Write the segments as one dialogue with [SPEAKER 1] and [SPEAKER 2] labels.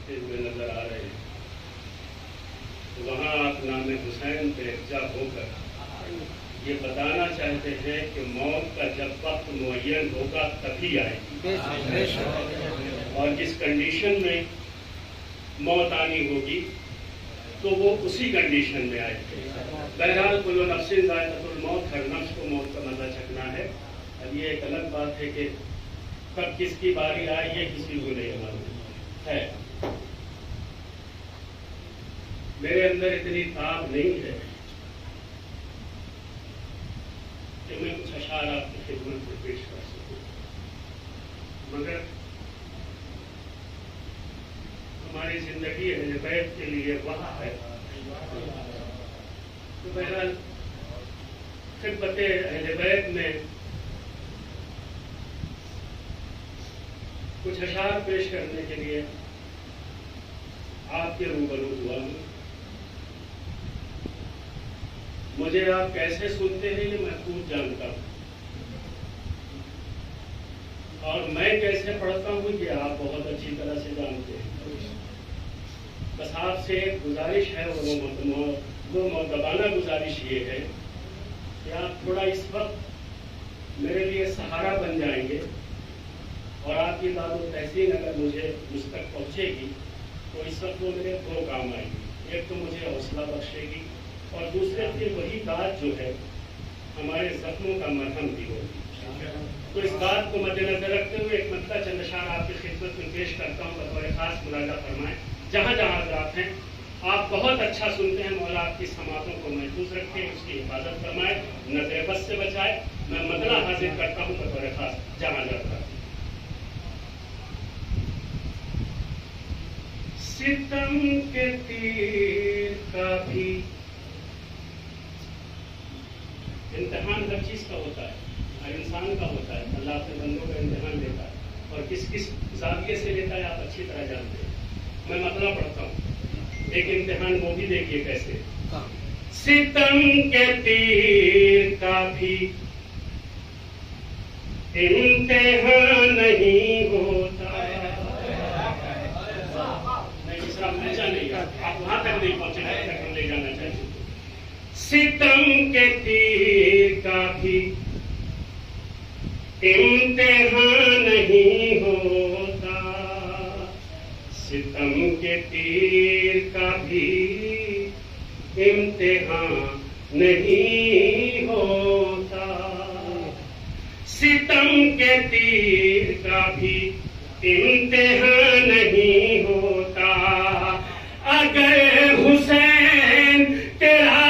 [SPEAKER 1] बैठते हुए नजर आ रहे हैं, तो वहाँ आप नाम हुसैन पे एकजा होकर ये बताना चाहते हैं कि मौत का जब वक्त मुअय्यन होगा तभी आएगी, और जिस कंडीशन में मौत आनी होगी तो वो उसी कंडीशन में आएगी। बहरहाल कुल्लु नफ्सिन ज़ाइक़तुल मौत, हर नफ्स को मौत का मज़ा चखना है। अब ये एक अलग बात है कि कब किसकी बारी आए ये किसी को नहीं मालूम है। मेरे अंदर इतनी ताब नहीं है कि मैं कुछ अशार आपकी खिदमत में पेश कर सकूं, मगर हमारी जिंदगी अहले बैत के लिए वहाँ है। तो बहरहाल खिदमत अहले बैत में कुछ अशार पेश करने के लिए आपके रूबरू हुआ हूँ। मुझे आप कैसे सुनते हैं ये मैं खुद जानता हूँ, और मैं कैसे पढ़ता हूँ ये आप बहुत अच्छी तरह से जानते हैं। बस आपसे एक गुजारिश है, वो मुअद्दबाना गुजारिश ये है कि आप थोड़ा इस वक्त मेरे लिए सहारा बन जाएंगे, और आपकी दाद तहसीन अगर मुझे मुझ तक पहुँचेगी तो इस वक्त वो मेरे दो काम आएगी। एक तो मुझे हौसला बख्शेगी, और दूसरे फिर वही बात जो है हमारे जख्मों का मरहम भी होगी। तो इस बात को मद्देनजर रखते हुए एक मत्ता चंद अशार आपकी खिदमत में पेश करता हूँ। बतौर खास मुरादा फरमाएं। जहाँ जहाँ हज़रात हैं, आप बहुत अच्छा सुनते हैं, मौला आपकी समातों को महफूज रखें, उसकी हिफाजत फरमाए, नजर बस से बचाए। मैं मतला हाजिर करता हूँ बतौर खास जहाँ जाता। सितम के तीर का भी इम्तिहान हर चीज का होता है, हर इंसान का होता है। अल्लाह अपने बंदों का इम्तिहान लेता है, और किस किस जाविये से लेता है आप अच्छी तरह जानते हैं। मैं मतला पढ़ता हूँ, एक इम्तिहान वो भी देखिए कैसे। सितम के तीर का भी इम्तिहान नहीं होता। नहीं, दूसरा पूछा नहीं, आप वहां तक नहीं पहुंचे तक हम ले जाना चाहिए। सितम के तीर का भी इम्तिहान नहीं होता। सितम के तीर का भी इम्तिहान नहीं होता। सितम के तीर का भी इम्तिहान नहीं होता। अगर हुसैन तेरा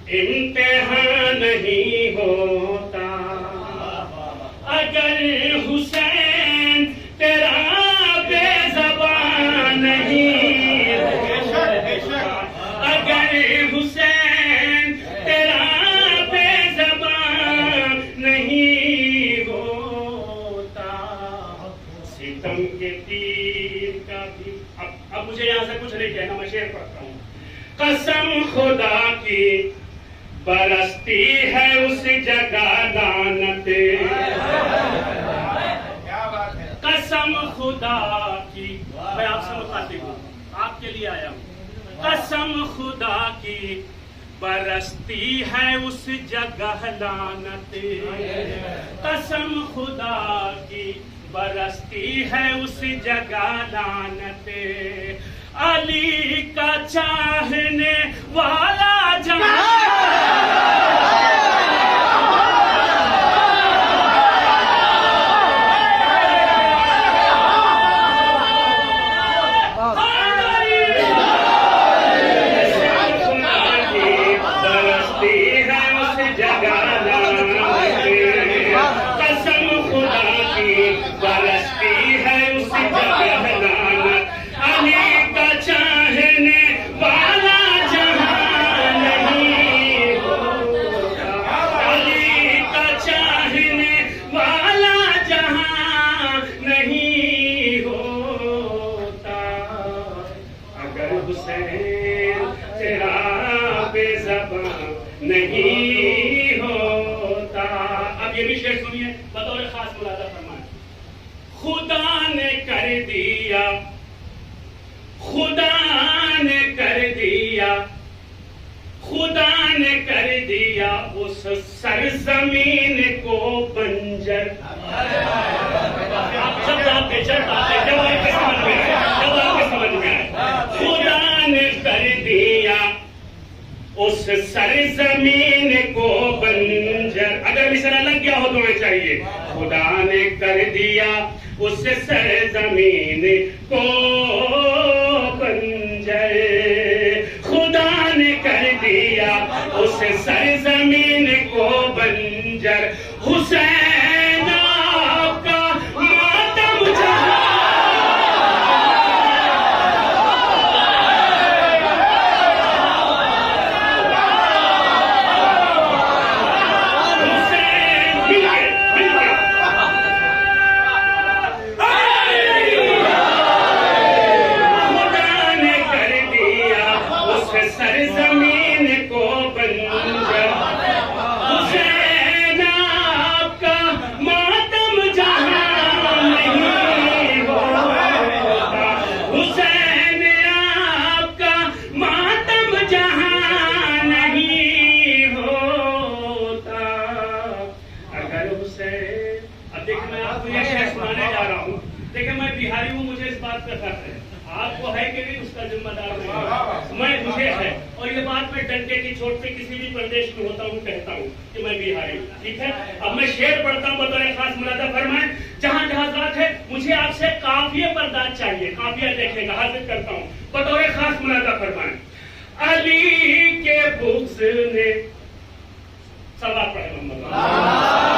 [SPEAKER 1] इम्तिहान नहीं होता। अगर हुसैन तेरा बेज़बान नहीं होता। अगर हुसैन तेरा बेज़बान नहीं होता। सितम के तीर का भी अब मुझे यहाँ से कुछ नहीं कहना, मैं शेर पढ़ता हूँ। कसम खुदा की बरसती है उस जगह लानत। कसम खुदा की, मैं आपसे मुखातिब हूँ, आपके लिए आया हूँ। कसम खुदा की बरसती है उस जगह लानत। कसम खुदा की बरसती है उस जगह लानत। अली का चाहने वाला नहीं होता। अब ये भी शेर सुनिए, बतौर खास मुलादा फरमाए। खुदा ने कर दिया, खुदा ने कर दिया, खुदा ने कर दिया उस सरजमीन को बंजर। आप सब आपके जब आपके समझ में आए, जब आपके समझ में आए, खुदा ने कर दिया उस सरजमीन को बंजर। अगर मिसरा लग गया हो तो मैं चाहिए, खुदा ने कर दिया उस सरजमीन को बंजर, खुदा ने कर दिया उस सरजमीन को बंजर। हुसैन आपका मातम जहां, सरजमीन को बंजर। हुसैन आपका मातम जहां नहीं होता, हुसैन आपका मातम जहां नहीं होता। अगर हुसैन, अब देखिए मैं आपको ये शेर सुनाने जा रहा हूँ। देखिए मैं बिहारी हूँ, मुझे इस बात का फर्क है, आपको है कि नहीं उसका जिम्मेदार नहीं, मैं मुझे है। और ये बात मैं डंडे की चोट पे किसी भी प्रदेश में होता हूँ कहता हूँ कि मैं बिहारी हूँ, ठीक है। अब मैं शेर पढ़ता हूँ, बतौर खास मुलादा फरमाएं। जहाँ जहाँ जात है मुझे आपसे काफिये पर दाद चाहिए, काफिया देखेगा, हाजिर करता हूँ, बतौर खास मुलादा फरमाएं। अली के बुक्स ने सलात पढ़े मोहम्मद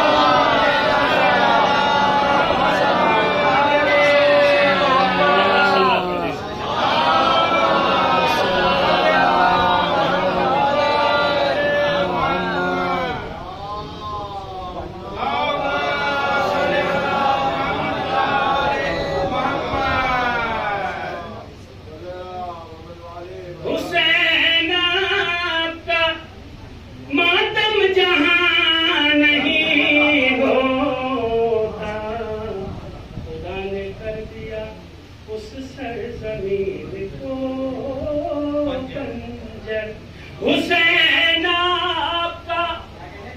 [SPEAKER 1] हुसैन आपका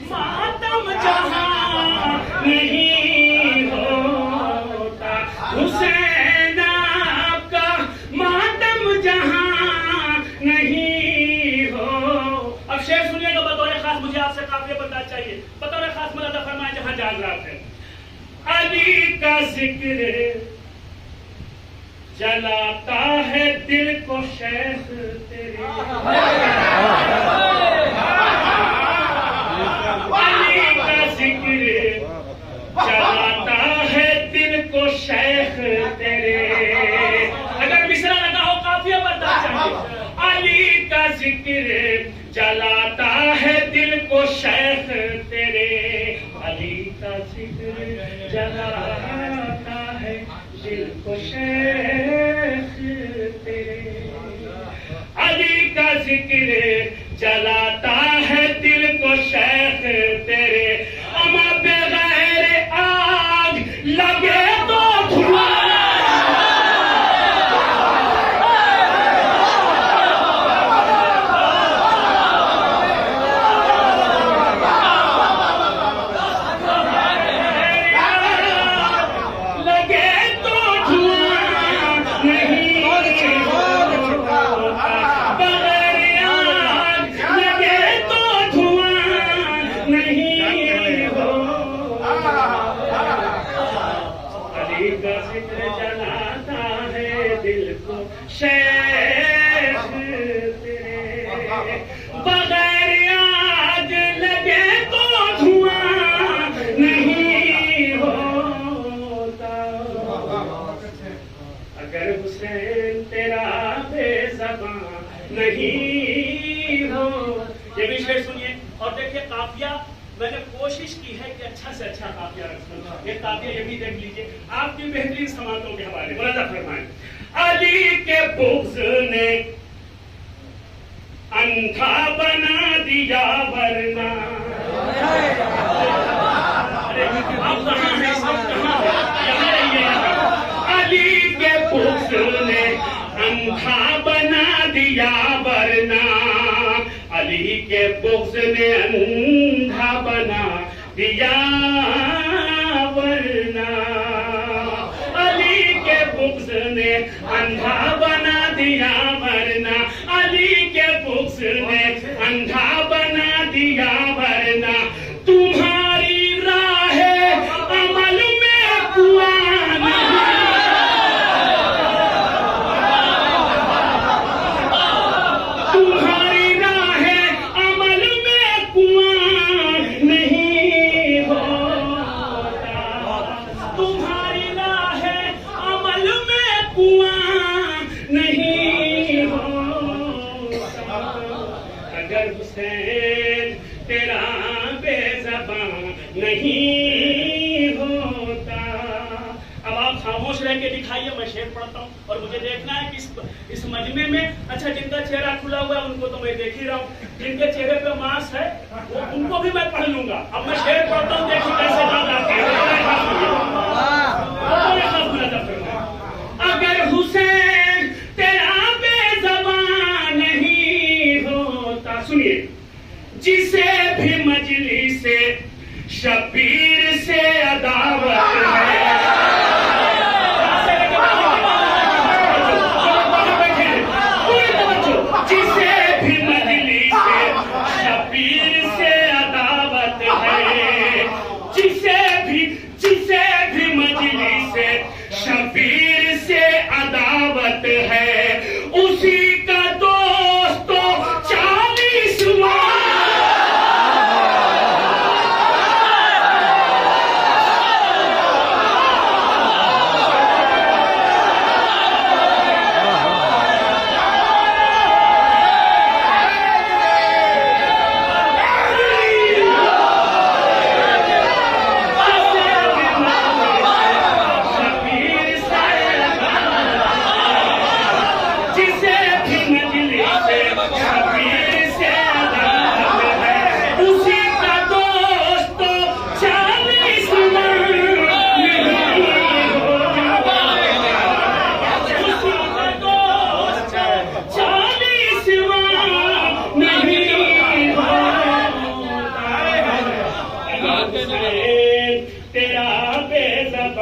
[SPEAKER 1] मातम जहां नहीं होता, हुसैन आपका मातम जहां नहीं हो। अब शेर सुनिएगा, बतौर खास मुझे आपसे काफिया बता चाहिए, बतौर खास मुलादा फरमाए जहां जाग रात है। अली का जिक्र जलाता है दिल को शेख तेरे, अली का जिक्र जलाता है दिल को शेख तेरे। अगर मिसरा लगा हो काफिया बता चाहिए। अली का जिक्र जलाता है दिल को शेख तेरे, अली का जिक्र जलाता है दिल को शेख तेरे, अली का जिक्र जलाता है दिल को शेख तेरे। अमा बगैर आग लगे तो धुआं, जलाता है दिल को शेख तेरे, बगैर आग लगे तो धुआं नहीं होता। अगर हुसैन तेरा बेज़बान नहीं हो। ये भी शेर सुनिए और देखिए काफिया मैंने कोशिश की है कि अच्छा से अच्छा काफिया रखूं। ये काफिया ये भी देख लीजिए आपकी बेहतरीन समातों के हवाले। मुलादा फरमाएं। अली के बुग़्ज़ ने अंधा बना दिया वरना। अरे आप कहाँ हैं, सब कहाँ हैं? यहाँ रहिए, यहाँ। अली के बुग़्ज़ ने अंधा बना दिया वरना, अली के बुग़्ज़ ने अंधा बना दिया वरना, अली के बुग़्ज़ ने अंधा बना दिया वरना, अली के बुग़्ज़ ने अंधा बना दिया वरना, तुम्हारी राह अमल में कुआं नहीं, तुम्हारी राह अमल में कुआं नहीं होता, तुम्हारी राह अमल में कुआं नहीं होता, अगर हुसैन तेरा बेज़बान नहीं होता। अब आप खामोश रह के दिखाइए, मैं शेर पढ़ता हूँ और मुझे देखना है कि इस मजमे में, अच्छा जिनका चेहरा खुला हुआ है उनको तो मैं देख ही रहा हूँ, जिनके चेहरे पे मांस है वो उनको भी मैं पढ़ लूंगा। अब मैं शेर पढ़ता हूँ, देखिए कैसे बात आती है। अगर हुसैन तेरा बेज़बान नहीं होता, सुनिए, जिसे भी मजलिस से शबीर से अदावत है, जिसे भी मजलिस से शबीर से अदावत है, जिसे भी मजलिस से शबीर से अदावत है, उसी का दोस्तों 40वां, तेरा बेज़बान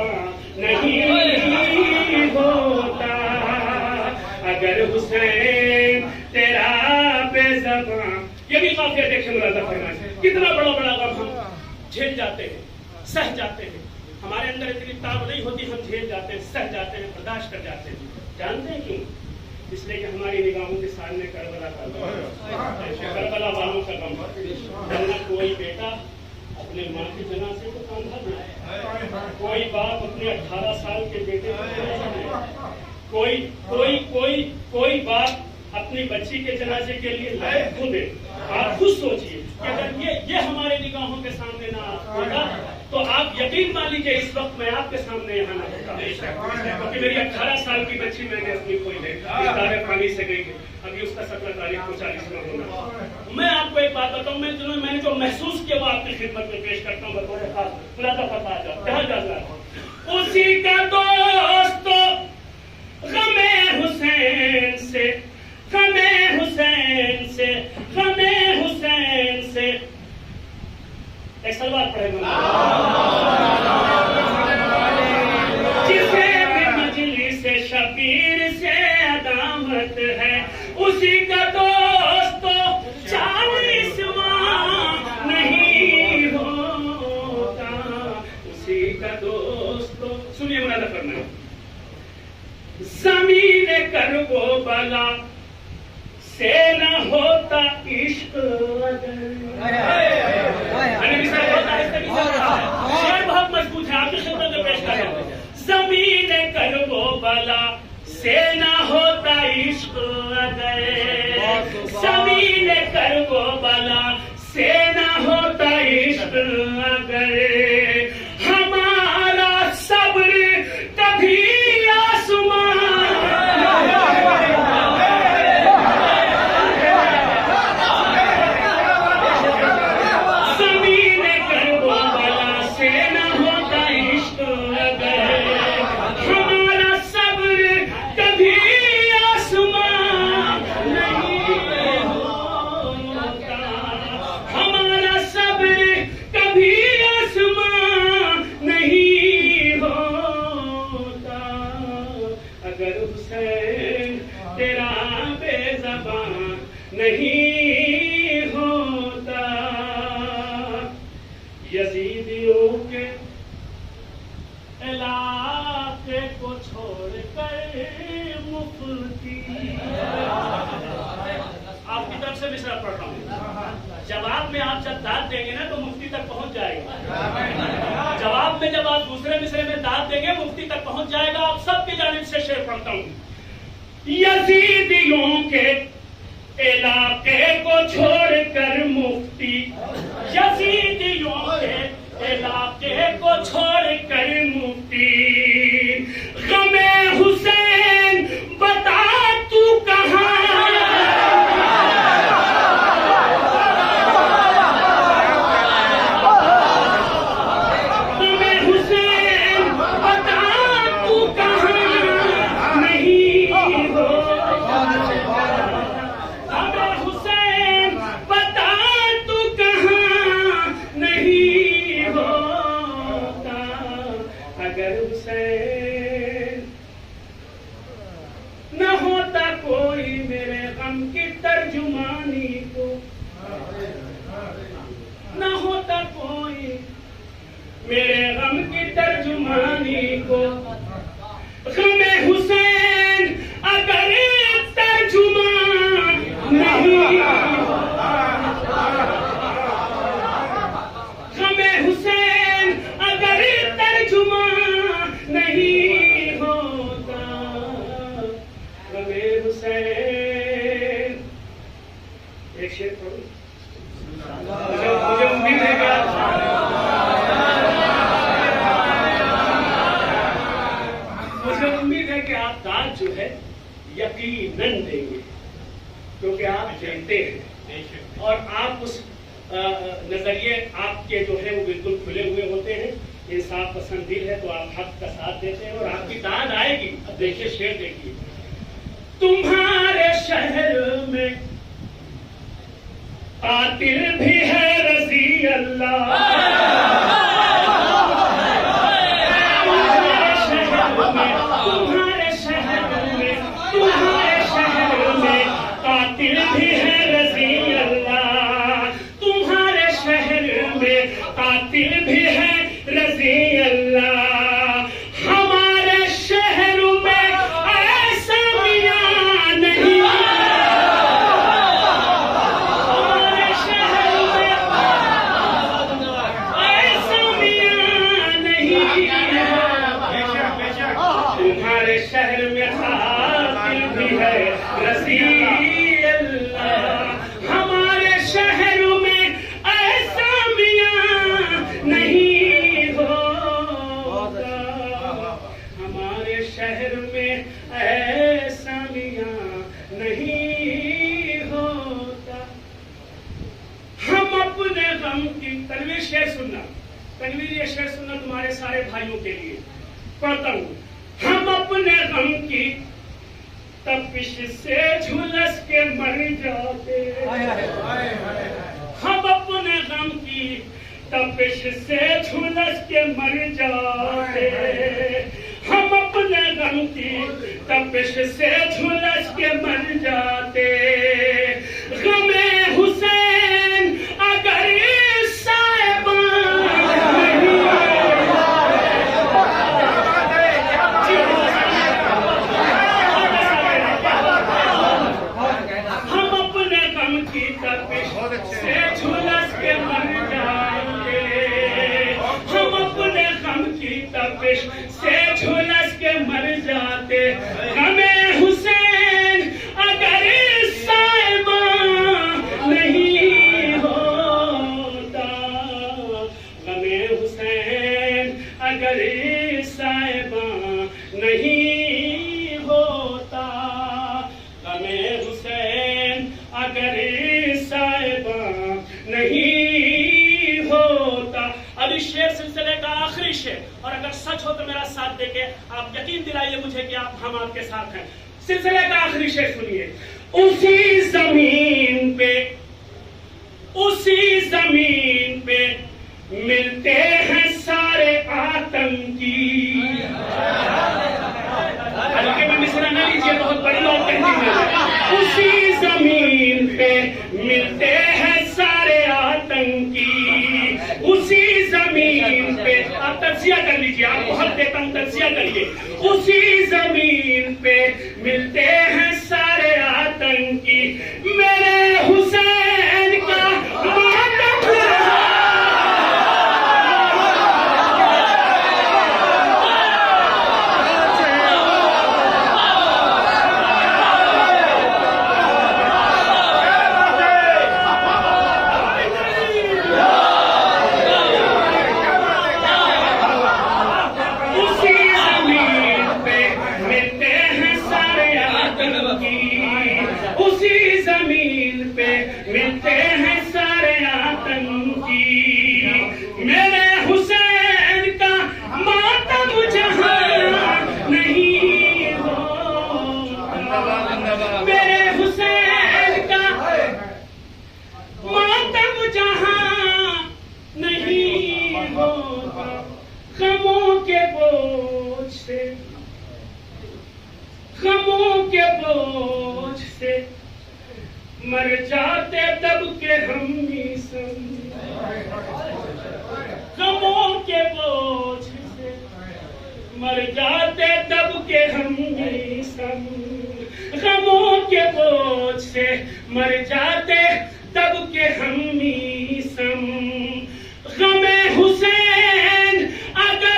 [SPEAKER 1] नहीं होता, अगर हुसैन तेरा बेज़बान। ये भी काफिया देखे मुरादा फरमाए, कितना बड़ा बड़ा गम हम झेल जाते हैं, सह जाते हैं, हमारे अंदर इतनी ताब नहीं होती, हम झेल जाते हैं, सह जाते हैं, बर्दाश्त कर जाते हैं। जानते हैं क्यों? इसलिए कि हमारी निगाहों के सामने करबला का गम, करबला वालों का गम, वरना कोई बेटा अपने माँ के जनाजे को कांधा दे, कोई बाप अपने 18 साल के बेटे को जनाजा दे, कोई बाप अपनी बच्ची के जनाजे के लिए लायक खो दे। आप खुद सोचिए कि अगर ये हमारे निगाहों के सामने ना होगा तो आप यकीन मान लीजिए इस वक्त मैं आपके सामने यहाँ ना होता, क्योंकि मेरी 18 साल की बच्ची मैंने अपनी खोई है, तारे पानी से गई है, अभी उसका 17 तारीख को 40वां होना। मैं आपको एक बात बताऊं, मैंने जो महसूस किया वो आपकी खिदमत में पेश करता हूँ, बतौर खास खुलासा फरमा जाओ, कहाँ जा उसी का दोस्तों गमे हुसैन से, गमे हुसैन से, गमे हुसैन से। एक सलवात पढ़े, जिसे भी मजलिस से शबीर से अदामत है, उसी का दोस्तों 40वां नहीं होता, उसी का दोस्तों। सुनिए मुरादा फरमाए, जमीन करबो बला से न होता इश्क, शेर बहुत मजबूत है, आपकी खिदमत में पेश कर रहा हूं। जमीन करबो बला से न होता इश्क अगर, जमीन करबो बला से न होता इश्क अगर, हमारा सब्र कभी आसमान, दाद देंगे ना तो मुफ्ती तक पहुंच जाएगा। जवाब में जब आप दूसरे मिसरे में दाद देंगे मुफ्ती तक पहुंच जाएगा। आप सबकी जानिब से शेर पढ़ता हूं। यजीदियों के इलाके को छोड़कर मुफ्ती, यजीदियों के इलाके को छोड़कर मुफ्ती, गमे हुसैन बता तू कहाँ, गमे हुसैन बता तू कहाँ नहीं हो, गमे हुसैन बता तू कहाँ नहीं होता, अगर हुसैन न होता कोई मेरे गम की तर्जुमानी को, न होता कोई मेरे गम की तर्जुमानी को, गमे हुसैन अगर तर्जुमान नहीं, गमे हुसैन अगर तर्जुमान नहीं होता, गमे हुसैन। एक शेर पढ़ो। मुझे उम्मीद है कि मुझे उम्मीद है कि आप दाद जो है यकीनन देंगे, क्योंकि आप जानते हैं और आप उस नजरिए आपके जो है वो बिल्कुल खुले हुए होते हैं, इंसाफ पसंद दिल है, तो आप हक का साथ देते हैं और आपकी दाद आएगी। अब देखिए शेर देखिए। तुम्हारे शहर में कातिल भी है रजी अल्लाह, तुम्हारे शहर में कातिल भी है रजी अल्लाह, तुम्हारे शहर में कातिल भी है रजी अल्लाह, हमारे शहर में ऐसा मियां नहीं, हमारे शहर में ऐसा मियां नहीं, तुम्हारे शहर में कातिल भी है रजी अल्लाह, हमारे शहर में ऐसा मियां नहीं होता, हमारे शहर में ऐसा मियां नहीं होता, हम अपने गम की। तनवीर शेर सुनना, तनवीर ये शेर सुनना तुम्हारे सारे भाइयों के लिए पढ़ता हूं। हम अपने गम की तपिश से झुलस के मर जाते, हम अपने गम की तपिश से झुलस के मर जाते, हम अपने गम की तपिश से झुलस के मर जाते, गमे हुसैन अगर साहिबान नहीं, हम अपने गम की तपिश से झुलस के मर जाएंगे, हम अपने गम की तपिश से झुलस के मर जाते, गमे हुसैन अगर साहिबान नहीं होता, गमे हुसैन अगर साहिबान नहीं होता, गमे हुसैन अगर साहिबान नहीं होता। अब इस शेर सिलसिले का आखिरी शेर, और अगर सच हो तो मेरा साथ देके आप यकीन दिलाइए मुझे कि हम आपके साथ हैं। सिलसिले का आखिरी शेर सुनिए। उसी जमीन पे, उसी जमीन पे मिलते हैं सारे आतंकी, हल्के में मिसरा न लीजिए, बहुत बड़ी बात कहती है। उसी जमीन पे मिलते हैं सारे आतंकी, उसी जमीन पे, आप तज्जिया कर लीजिए, आप बहुत देता हूं, तज्जिया करिए। उसी जमीन पे मिलते हैं सारे आतंकी, मेरे हुसैन का मातम से, गमों के बोझ से मर जाते दब के हम मिसम, गमों के बोझ से मर जाते दब के हम मिसम, गमों के बोझ से मर जाते दब के हम मिसम, गमे हुसैन अगर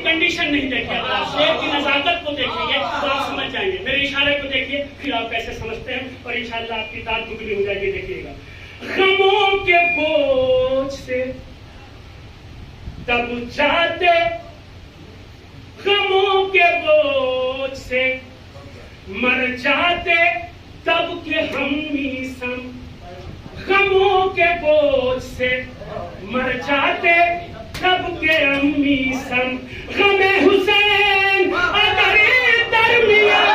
[SPEAKER 1] कंडीशन नहीं देखिए, अगर आप शेर की नजाकत को देखेंगे तो आप समझ जाएंगे। मेरे इशारे को देखिए, फिर आप कैसे समझते हैं और इंशाअल्लाह आपकी दाद दुगनी हो जाएगी। देखिएगा, गमों के बोझ से तब जाते, गमों के बोझ से मर जाते तब के हम मिसम, गमों के बोझ से मर जाते तब के अम्मी सम, गमे हुसैन अगर दरमिया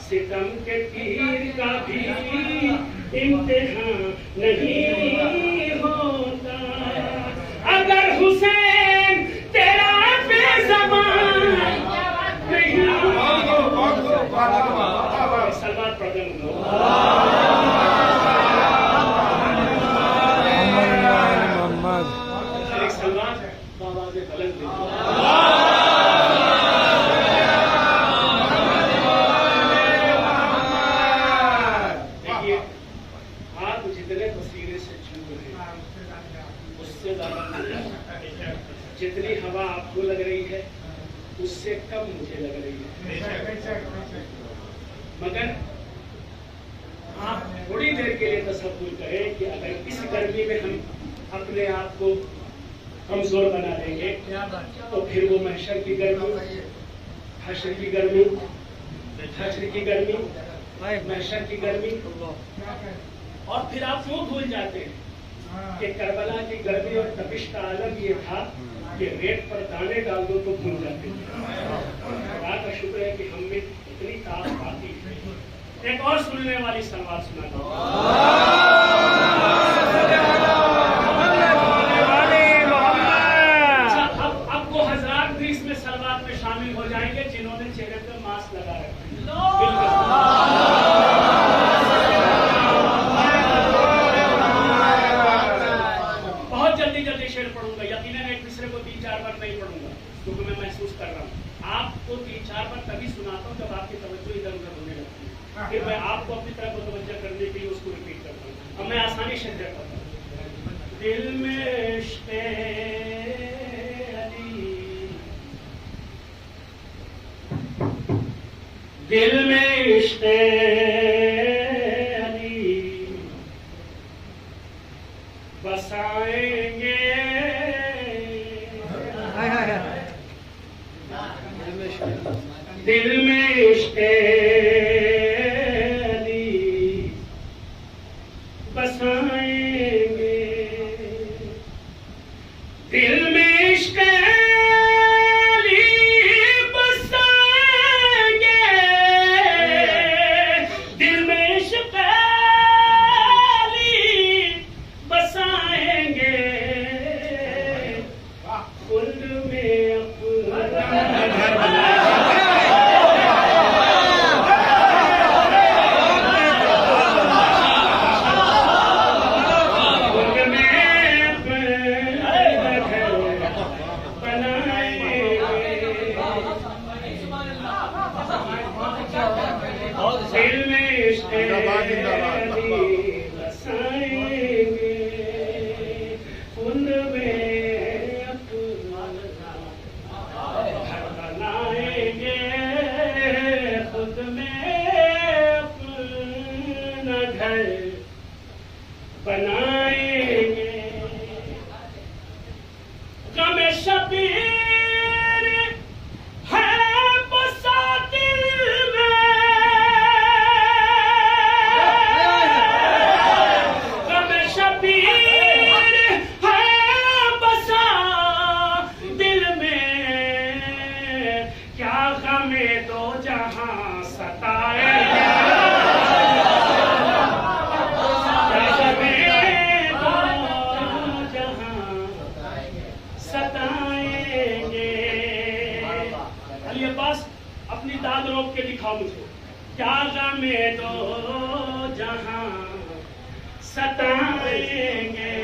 [SPEAKER 1] सितम के तीर का भी इम्तिहान नहीं होता, अगर हुसैन तेरा बेज़बान नहीं सलवात पढ़ दे सलवात बाबा के गलत जितनी हवा आपको लग रही है उससे कम मुझे लग रही है, मगर आप थोड़ी देर के लिए तसव्वुर करें कि अगर इस गर्मी में हम अपने आप को कमजोर बना देंगे तो फिर वो महशर की गर्मी, हशर की गर्मी, हशर की गर्मी, महशर की गर्मी, और फिर आप वो भूल जाते हैं कि करबला की गर्मी और तपिश का आलम ये था कि रेत पर दाने डाल दो तो भूल जाते हैं। खुदा का शुक्र है कि हम में इतनी ताकत आती है। एक और सुनने वाली सलवात सुनाता हूं। अब वो हजरात भी इसमें सलवात में शामिल हो जाएंगे जिन्होंने चेहरे पर मास्क लगा रखा है। पढ़ूंगा, यकीनन एक दूसरे को 3-4 बार नहीं पढ़ूंगा क्योंकि मैं महसूस कर रहा हूँ। आपको 3-4 बार तभी सुनाता हूँ जब आपकी तवज्जो इधर उधर होने लगती है, फिर मैं आपको अपनी तरफ मुतवज्जह करने के लिए उसको रिपीट करता हूँ। अब मैं आसानी से करता हूँ। दिल में इश्क़ अली, दिल में इश्क़ अली बसाएंगे, दिल में इश्क़ अली बसाएंगे, दिल में इश्क़ अली बसाएंगे, दिल में इश्क़ अली बसाएंगे, खुल्द में अपना में दो जहां सताए, अपनी दाद रोक के दिखाओ मुझे। क्या गमे दो जहां सताएंगे,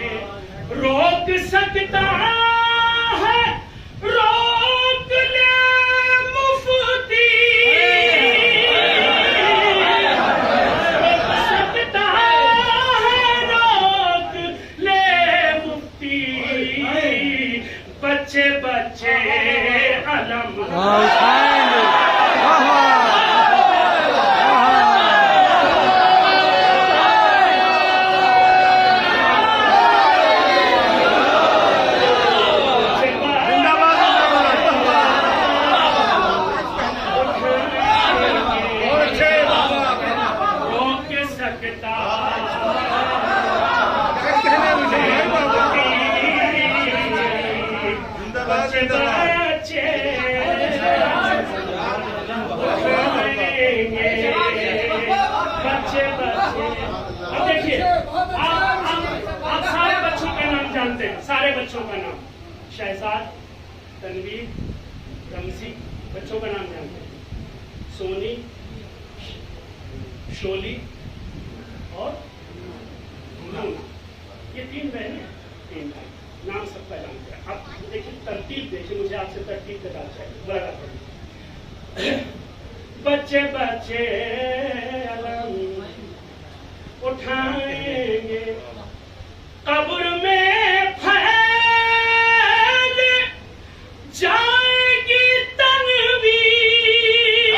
[SPEAKER 1] रोक सकता है रोक ले मुफ्ती, रोक सकता है रोक ले मुफ्ती, बच्चे बच्चे अलम सारे बच्चों का नाम, शहजाद, तनवीर, रमजी, बच्चों का नाम जानते हैं। सोनी, शोली और नूना, ये 3 बहनें, 3 भाई, नाम सबका जानते हैं। आप देखिए तरतीब देखिए, मुझे आपसे तरतीब बता चाहिए, बड़ा बच्चे बच्चे अलम उठाएंगे, कब्र में फैल जाएगी तनवीर,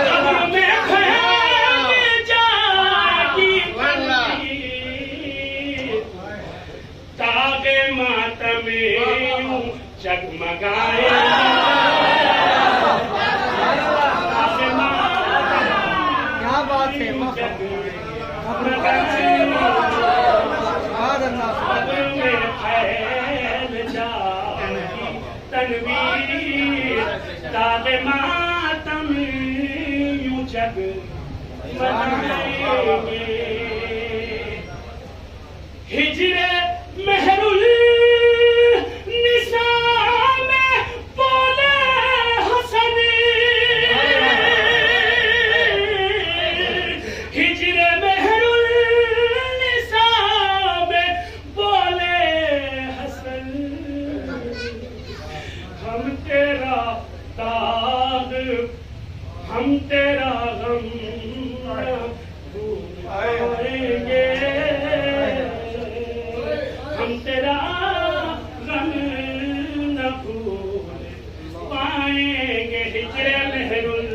[SPEAKER 1] कब्र में फैल जाएगी तनवीर, तागे मातम यूं जगमगाए, तनवीर तागे मातम यूं जग मनाएंगे, हिजरे महरुल निसा में बोले हसन, हिजरे महरुल निसा में बोले हसन, हम तेरा दाग हम तेरा गम भूलेंगे, हम तेरा गम न भूल पाएंगे, हिजरे महरुल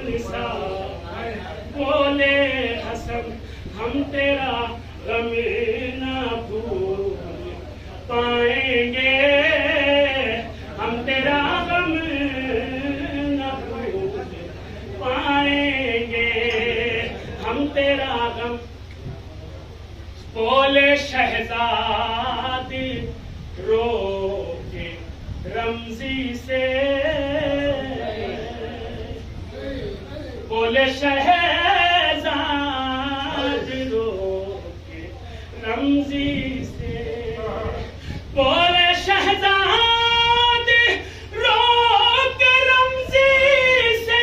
[SPEAKER 1] निसा बोले हसन, हम तेरा गम न भूल पाएंगे, हम तेरा गम न भूल पाएंगे, हम तेरा गम। बोले शहजाद रो के रमजी से, बोले शहजाद रो के रमजी से, बोले शहजाद रो के रमजी से,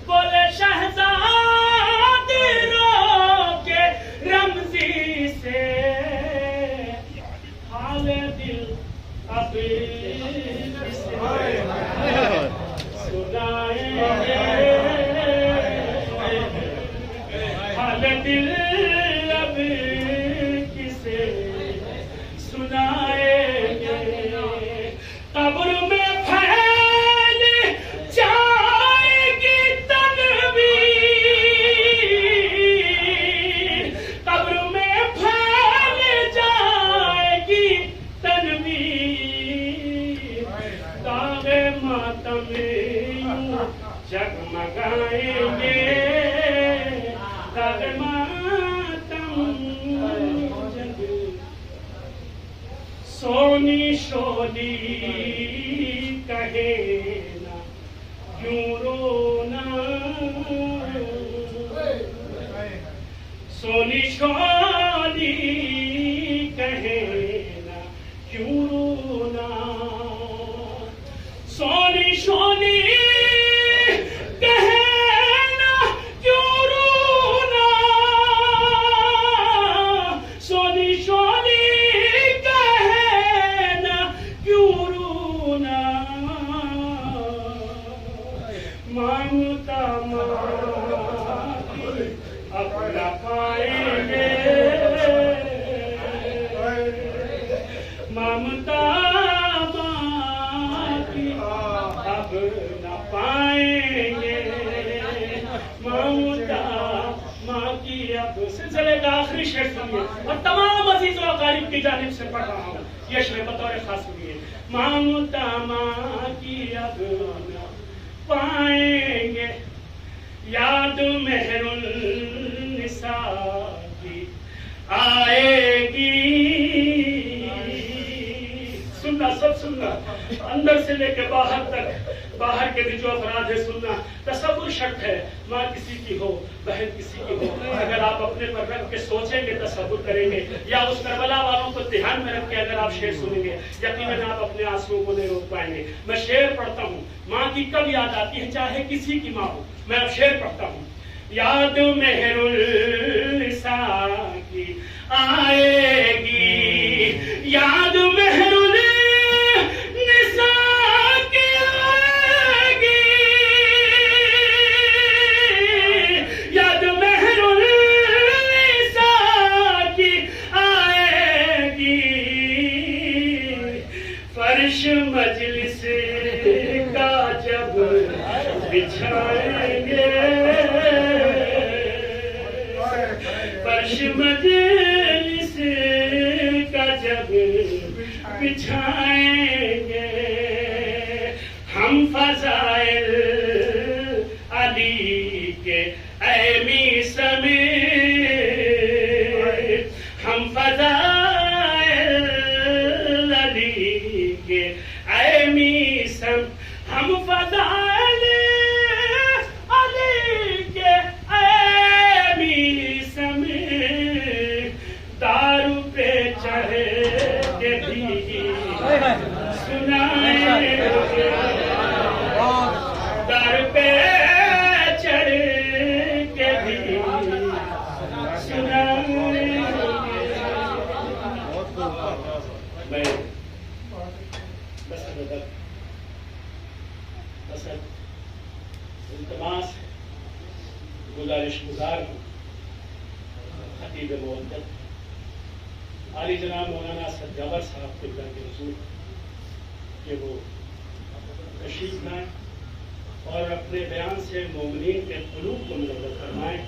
[SPEAKER 1] बोले शहजाद रो के रमजी से, हाल दिल अब सुनाएंगे, हाल दिल अब किसे सुनाएंगे, कब्र में फैल जाएगी तनवीर, कब्र में फैल जाएगी तनवीर, तागे मातम यूं जगमगाएंगे, तागे मातम जग सोनी शोली कहे ना क्यों रोना, सोनी शोली कहे ना क्यों रोना, सोनी शोली कहे ना क्यों रोना, सोनी शोली कहे ना क्यों रोना, मांगता मांगी अपना पाएंगे, ममता मांगी अब न पाएंगे, ममता मांगी अब। सिलसिले का आखिरी शेर सुनिए और तमाम अजीज और गालिब की जानिब से पढ़ रहा हूँ, ये शेर बतौर खास सुनिए। ममता मांगी अब न पाएंगे, याद मेहरुल निसा की आएगी। सुनना, सब सुनना, अंदर से लेकर बाहर तक, बाहर के भी जो अफराद है सुनना। तसव्वुर शर्त है, माँ किसी की हो, बहन किसी की हो, अगर आप अपने पर रख के सोचेंगे, तसव्वुर करेंगे, या उस करबला वालों को ध्यान में रख के अगर आप शेर सुनेंगे, यकीनन आप अपने आंसुओं को नहीं रोक पाएंगे। मैं शेर पढ़ता हूँ, माँ की कब याद आती है, चाहे किसी की माँ हो। मैं अब शेर पढ़ता हूँ। याद मेहरुल निसा की आएगी, याद मेहरुल निसा की आएगी, याद मेहरुल निसा की आएगी, फर्श मजलिस का जब बिछाएंगे, फर्श मजलिस का जब बिछाएंगे, हम फज़ाइल अली के ऐमी समेत, हम फज़ाइल अली के ऐमी सम, हम फज़ाइल अली के ऐमी समेत, दारू पे चढ़े के भी सुनाएंगे, दारू पे चढ़ के भी सुनाएंगे। मैं इल्तमास गुजारिश गुजार हूँ खतीब मुवद्दत आली जनाब मौलाना सज्जावर साहब के हुजूर कि वो तशरीफ लाएं और अपने बयान से मोमिनीन के क़ुलूब को मुनव्वर फरमाएं।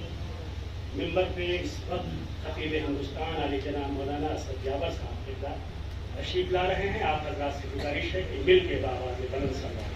[SPEAKER 1] मिंबर पे इस वक्त खतीब हिंदुस्तान आली जनाब मौलाना सज्जावर साहब के तशरीफ ला रहे हैं। आप हज़रात से गुजारिश है कि मिल के बाबा के बुलंद सलाम।